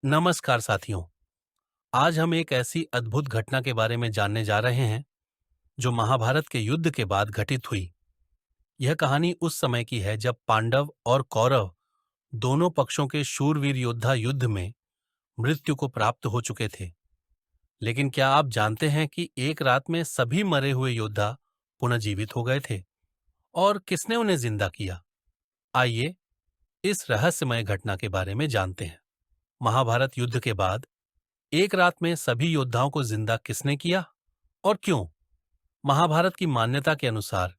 नमस्कार साथियों। आज हम एक ऐसी अद्भुत घटना के बारे में जानने जा रहे हैं जो महाभारत के युद्ध के बाद घटित हुई। यह कहानी उस समय की है जब पांडव और कौरव दोनों पक्षों के शूरवीर योद्धा युद्ध में मृत्यु को प्राप्त हो चुके थे। लेकिन क्या आप जानते हैं कि एक रात में सभी मरे हुए योद्धा पुनः जीवित हो गए थे? और किसने उन्हें जिंदा किया? आइए इस रहस्यमय घटना के बारे में जानते हैं। महाभारत युद्ध के बाद एक रात में सभी योद्धाओं को जिंदा किसने किया और क्यों? महाभारत की मान्यता के अनुसार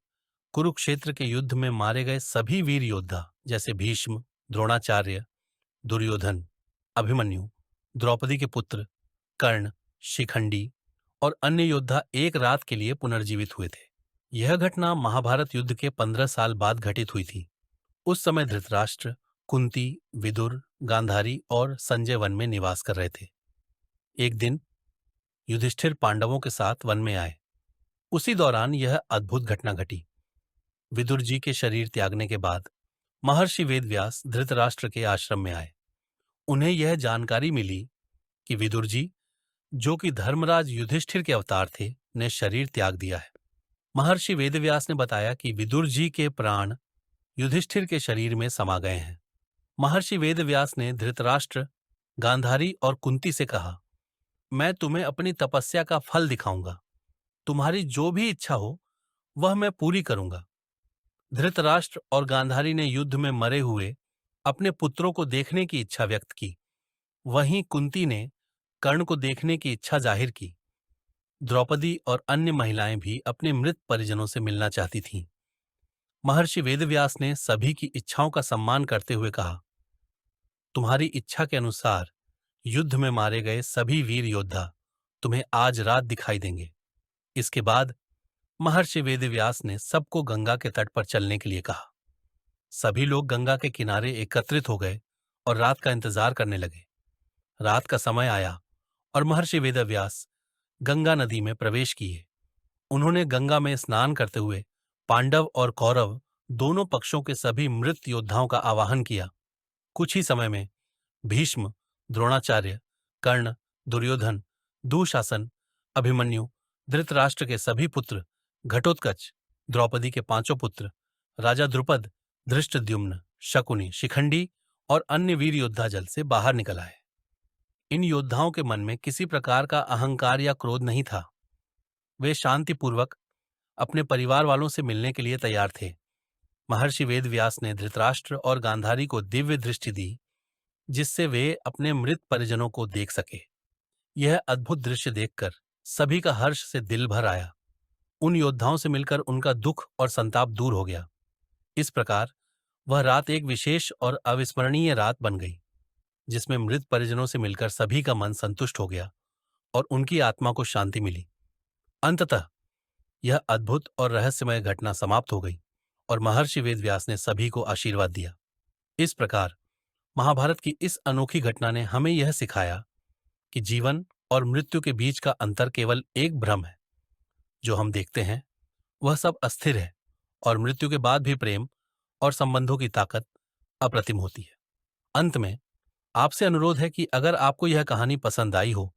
कुरुक्षेत्र के युद्ध में मारे गए सभी वीर योद्धा जैसे भीष्म, द्रोणाचार्य, दुर्योधन, अभिमन्यु, द्रौपदी के पुत्र कर्ण, शिखंडी और अन्य योद्धा एक रात के लिए पुनर्जीवित हुए थे। यह घटना महाभारत युद्ध के 15 साल बाद घटित हुई थी। उस समय धृतराष्ट्र, कुंती, विदुर, गांधारी और संजय वन में निवास कर रहे थे। एक दिन युधिष्ठिर पांडवों के साथ वन में आए। उसी दौरान यह अद्भुत घटना घटी। विदुर जी के शरीर त्यागने के बाद महर्षि वेदव्यास धृतराष्ट्र के आश्रम में आए। उन्हें यह जानकारी मिली कि विदुर जी, जो कि धर्मराज युधिष्ठिर के अवतार थे, ने शरीर त्याग दिया है। महर्षि वेदव्यास ने बताया कि विदुर जी के प्राण युधिष्ठिर के शरीर में समा गए हैं। महर्षि वेदव्यास ने धृतराष्ट्र, गांधारी और कुंती से कहा, मैं तुम्हें अपनी तपस्या का फल दिखाऊंगा। तुम्हारी जो भी इच्छा हो वह मैं पूरी करूंगा। धृतराष्ट्र और गांधारी ने युद्ध में मरे हुए अपने पुत्रों को देखने की इच्छा व्यक्त की। वहीं कुंती ने कर्ण को देखने की इच्छा जाहिर की। द्रौपदी और अन्य महिलाएं भी अपने मृत परिजनों से मिलना चाहती थीं। महर्षि वेदव्यास ने सभी की इच्छाओं का सम्मान करते हुए कहा, तुम्हारी इच्छा के अनुसार युद्ध में मारे गए सभी वीर योद्धा तुम्हें आज रात दिखाई देंगे। इसके बाद महर्षि वेदव्यास ने सबको गंगा के तट पर चलने के लिए कहा। सभी लोग गंगा के किनारे एकत्रित हो गए और रात का इंतजार करने लगे। रात का समय आया और महर्षि वेदव्यास गंगा नदी में प्रवेश किए। उन्होंने गंगा में स्नान करते हुए पांडव और कौरव दोनों पक्षों के सभी मृत योद्धाओं का आवाहन किया। कुछ ही समय में भीष्म, द्रोणाचार्य, कर्ण, दुर्योधन, दुःशासन, अभिमन्यु, धृतराष्ट्र के सभी पुत्र, घटोत्कच, द्रौपदी के 5 पुत्र, राजा द्रुपद, धृष्टद्युम्न, शकुनि, शिखंडी और अन्य वीर योद्धा जल से बाहर निकल आए। इन योद्धाओं के मन में किसी प्रकार का अहंकार या क्रोध नहीं था। वे शांतिपूर्वक अपने परिवार वालों से मिलने के लिए तैयार थे। महर्षि वेदव्यास ने धृतराष्ट्र और गांधारी को दिव्य दृष्टि दी, जिससे वे अपने मृत परिजनों को देख सके। यह अद्भुत दृश्य देखकर सभी का हर्ष से दिल भर आया। उन योद्धाओं से मिलकर उनका दुख और संताप दूर हो गया। इस प्रकार वह रात एक विशेष और अविस्मरणीय रात बन गई, जिसमें मृत परिजनों से मिलकर सभी का मन संतुष्ट हो गया और उनकी आत्मा को शांति मिली। अंततः यह अद्भुत और रहस्यमय घटना समाप्त हो गई और महर्षि वेदव्यास ने सभी को आशीर्वाद दिया। इस प्रकार महाभारत की इस अनोखी घटना ने हमें यह सिखाया कि जीवन और मृत्यु के बीच का अंतर केवल एक भ्रम है। जो हम देखते हैं वह सब अस्थिर है और मृत्यु के बाद भी प्रेम और संबंधों की ताकत अप्रतिम होती है। अंत में आपसे अनुरोध है कि अगर आपको यह कहानी पसंद आई हो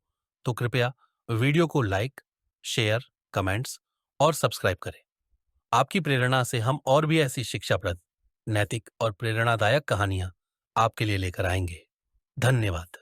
तो कृपया वीडियो को लाइक, शेयर, कमेंट्स और सब्सक्राइब करें। आपकी प्रेरणा से हम और भी ऐसी शिक्षाप्रद, नैतिक और प्रेरणादायक कहानियां आपके लिए लेकर आएंगे। धन्यवाद।